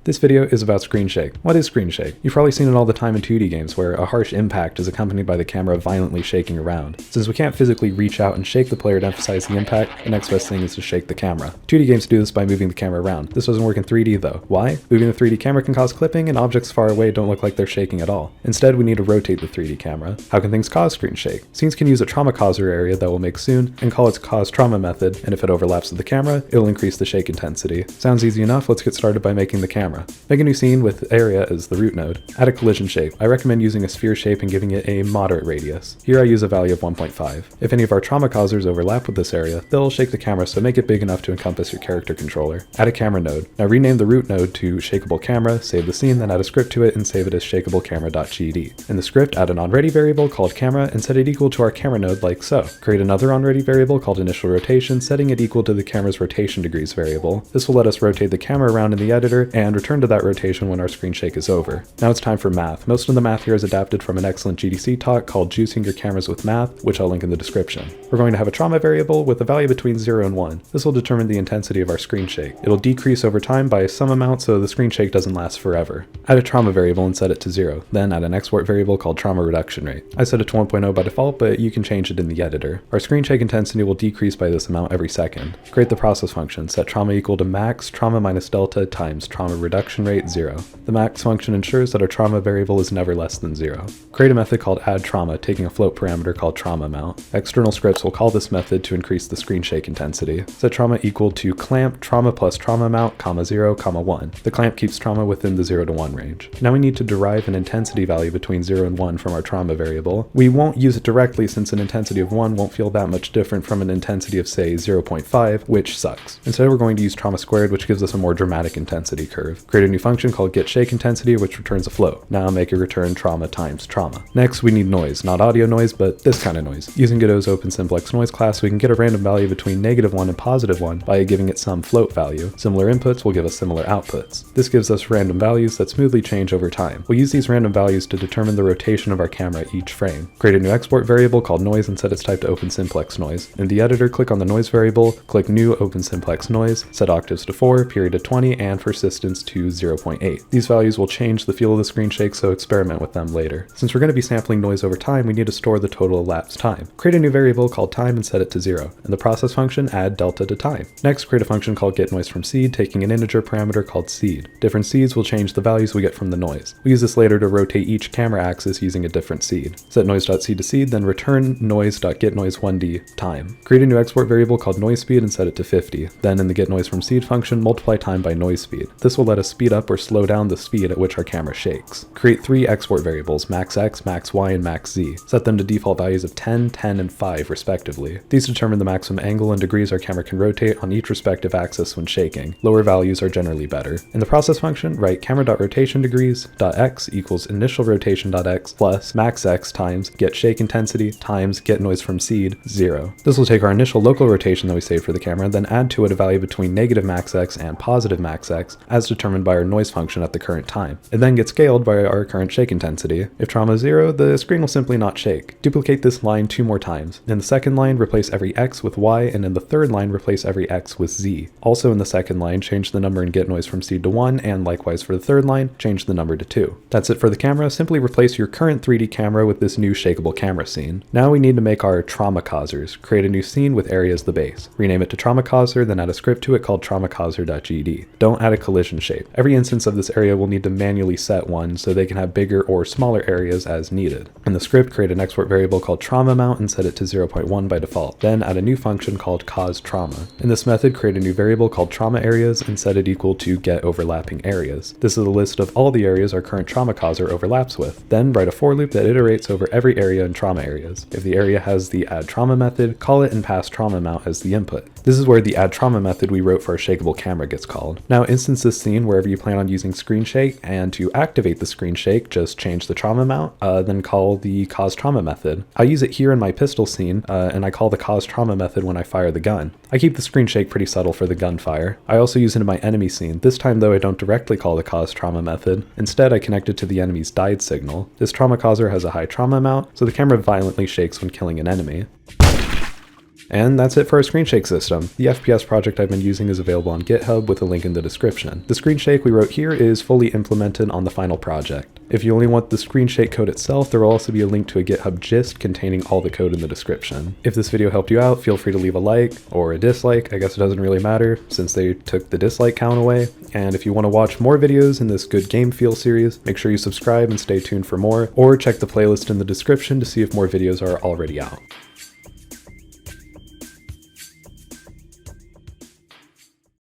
This video is about screen shake. What is screen shake? You've probably seen it all the time in 2D games where a harsh impact is accompanied by the camera violently shaking around. Since we can't physically reach out and shake the player to emphasize the impact, the next best thing is to shake the camera. 2D games do this by moving the camera around. This doesn't work in 3D though. Why? Moving the 3D camera can cause clipping and objects far away don't look like they're shaking at all. Instead, we need to rotate the 3D camera. How can things cause screen shake? Scenes can use a trauma causer area that we'll make soon and call its cause trauma method, and if it overlaps with the camera, it'll increase the shake intensity. Sounds easy enough, let's get started by making the camera. Make a new scene with area as the root node. Add a collision shape. I recommend using a sphere shape and giving it a moderate radius. Here I use a value of 1.5. If any of our trauma causers overlap with this area, they'll shake the camera, so make it big enough to encompass your character controller. Add a camera node. Now rename the root node to shakeable camera, save the scene, then add a script to it and save it as shakeablecamera.gd. In the script, add an onReady variable called camera and set it equal to our camera node like so. Create another onReady variable called initial rotation, setting it equal to the camera's rotation degrees variable. This will let us rotate the camera around in the editor and return to that rotation when our screen shake is over. Now it's time for math. Most of the math here is adapted from an excellent GDC talk called Juicing Your Cameras with Math, which I'll link in the description. We're going to have a trauma variable with a value between 0 and 1. This will determine the intensity of our screen shake. It'll decrease over time by some amount so the screen shake doesn't last forever. Add a trauma variable and set it to 0. Then add an export variable called trauma reduction rate. I set it to 1.0 by default, but you can change it in the editor. Our screen shake intensity will decrease by this amount every second. Create the process function. Set trauma equal to max trauma minus delta times trauma reduction rate 0. The max function ensures that our trauma variable is never less than 0. Create a method called add trauma, taking a float parameter called trauma amount. External scripts will call this method to increase the screen shake intensity. Set trauma equal to clamp trauma plus trauma amount, 0, 1. The clamp keeps trauma within the 0 to 1 range. Now we need to derive an intensity value between 0 and 1 from our trauma variable. We won't use it directly since an intensity of 1 won't feel that much different from an intensity of say 0.5, which sucks. Instead we're going to use trauma squared, which gives us a more dramatic intensity curve. Create a new function called getShakeIntensity, which returns a float. Now make it return trauma times trauma. Next we need noise, not audio noise, but this kind of noise. Using Godot's open simplex noise class, we can get a random value between -1 and +1 by giving it some float value. Similar inputs will give us similar outputs. This gives us random values that smoothly change over time. We'll use these random values to determine the rotation of our camera each frame. Create a new export variable called noise and set its type to open simplex noise. In the editor, click on the noise variable, click new open simplex noise, set octaves to 4, period to 20, and persistence to 0.8. These values will change the feel of the screen shake, so experiment with them later. Since we're going to be sampling noise over time, we need to store the total elapsed time. Create a new variable called time and set it to 0. In the process function, add delta to time. Next, create a function called getNoiseFromSeed, taking an integer parameter called seed. Different seeds will change the values we get from the noise. We use this later to rotate each camera axis using a different seed. Set noise.seed to seed, then return noise.getNoise1d time. Create a new export variable called noise_speed and set it to 50. Then in the getNoiseFromSeed function, multiply time by noise speed. This will let us speed up or slow down the speed at which our camera shakes. Create 3 export variables, maxx, maxy, and maxz. Set them to default values of 10, 10, and 5 respectively. These determine the maximum angle and degrees our camera can rotate on each respective axis when shaking. Lower values are generally better. In the process function, write camera.rotationDegrees.x equals initialRotation.x plus maxx times getShakeIntensity times getNoiseFromSeed 0. This will take our initial local rotation that we saved for the camera, then add to it a value between -maxx and +maxx as determined by our noise function at the current time. It then gets scaled by our current shake intensity. If trauma is 0, the screen will simply not shake. Duplicate this line 2 more times. In the second line, replace every x with y, and in the third line, replace every x with z. Also in the second line, change the number in getNoiseFromSeed to 1, and likewise for the third line, change the number to 2. That's it for the camera. Simply replace your current 3D camera with this new shakeable camera scene. Now we need to make our trauma causers. Create a new scene with area as the base. Rename it to trauma causer, then add a script to it called traumacauser.gd. Don't add a collision shape. Every instance of this area will need to manually set one so they can have bigger or smaller areas as needed. In the script, create an export variable called trauma amount and set it to 0.1 by default. Then add a new function called causeTrauma. In this method, create a new variable called trauma areas and set it equal to getOverlappingAreas. This is a list of all the areas our current trauma causer overlaps with. Then write a for loop that iterates over every area in trauma areas. If the area has the addTrauma method, call it and pass trauma amount as the input. This is where the addTrauma method we wrote for our shakeable camera gets called. Now instance this scene wherever you plan on using screen shake, and to activate the screen shake, just change the trauma amount, then call the causeTrauma method. I use it here in my pistol scene, and I call the causeTrauma method when I fire the gun. I keep the screen shake pretty subtle for the gunfire. I also use it in my enemy scene. This time though I don't directly call the causeTrauma method. Instead I connect it to the enemy's died signal. This trauma causer has a high trauma amount, so the camera violently shakes when killing an enemy. And that's it for our screen shake system. The FPS project I've been using is available on GitHub with a link in the description. The screen shake we wrote here is fully implemented on the final project. If you only want the screen shake code itself, there will also be a link to a GitHub gist containing all the code in the description. If this video helped you out, feel free to leave a like or a dislike. I guess it doesn't really matter since they took the dislike count away. And if you want to watch more videos in this Good Game Feel series, make sure you subscribe and stay tuned for more, or check the playlist in the description to see if more videos are already out.